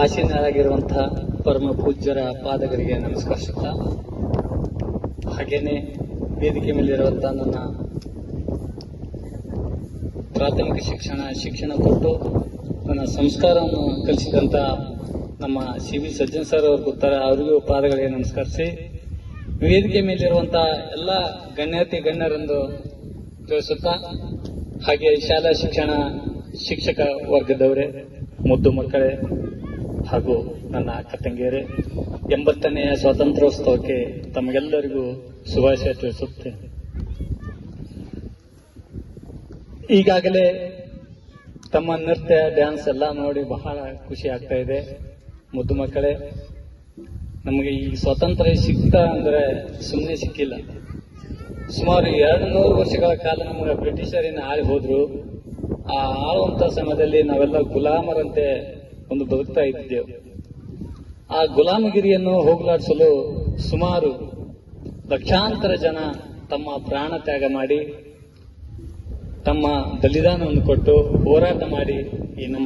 ಆಸೀನರಾಗಿರುವಂತಹ ಪರಮ ಪೂಜ್ಯರ ಪಾದಗಳಿಗೆ ನಮಸ್ಕರಿಸುತ್ತಾ, ಹಾಗೇನೆ ವೇದಿಕೆ ಮೇಲಿರುವಂತಹ ನನ್ನ ಪ್ರಾಥಮಿಕ ಶಿಕ್ಷಣ ಕೊಟ್ಟು ನನ್ನ ಸಂಸ್ಕಾರವನ್ನು ಕಲಿಸಿದಂತ ನಮ್ಮ ಸಿ ವಿ ಸಜ್ಜನ್ ಸರ್ ಅವ್ರು ಗೊತ್ತಾರೆ, ಅವರಿಗೂ ಪಾದಗಳಿಗೆ ನಮಸ್ಕರಿಸಿ, ವೇದಿಕೆ ಮೇಲಿರುವಂತಹ ಎಲ್ಲ ಗಣ್ಯರೆಂದು ತಿಳಿಸುತ್ತಾ, ಹಾಗೆ ಶಾಲಾ ಶಿಕ್ಷಕ ವರ್ಗದವರೇ, ಮುದ್ದು ಮಕ್ಕಳೇ ಹಾಗೂ ನನ್ನ ಅಕ್ಕ ತಂಗಿಯರೇ, 80ನೆಯ ಸ್ವಾತಂತ್ರ್ಯೋತ್ಸವಕ್ಕೆ ತಮಗೆಲ್ಲರಿಗೂ ಶುಭಾಶಯ ತಿಳಿಸುತ್ತೆ. ಈಗಾಗಲೇ ತಮ್ಮ ನೃತ್ಯ ಡ್ಯಾನ್ಸ್ ಎಲ್ಲ ನೋಡಿ ಬಹಳ ಖುಷಿ ಆಗ್ತಾ ಇದೆ. ಮುದ್ದು ಮಕ್ಕಳೇ, ನಮಗೆ ಈ ಸ್ವಾತಂತ್ರ್ಯ ಸಿಗ್ತಾ ಅಂದ್ರೆ ಸುಮ್ಮನೆ ಸಿಕ್ಕಿಲ್ಲ. ಸುಮಾರು 200 ವರ್ಷಗಳ ಕಾಲ ನಮಗೆ ಬ್ರಿಟಿಷರಿನ ಆಳಿ ಹೋದ್ರು. ಆ ಆಳುವಂತ ಸಮಯದಲ್ಲಿ ನಾವೆಲ್ಲ ಗುಲಾಮರಂತೆ ಒಂದು ಬದುಕ್ತಾ ಇದ್ದೆವು. ಆ ಗುಲಾಮಗಿರಿಯನ್ನು ಹೋಗಲಾಡಿಸಲು ಸುಮಾರು ಲಕ್ಷಾಂತರ ಜನ ತಮ್ಮ ಪ್ರಾಣ ತ್ಯಾಗ ಮಾಡಿ, ತಮ್ಮ ಬಲಿದಾನವನ್ನು ಕೊಟ್ಟು ಹೋರಾಟ ಮಾಡಿ ಈ ನಮ್ಮ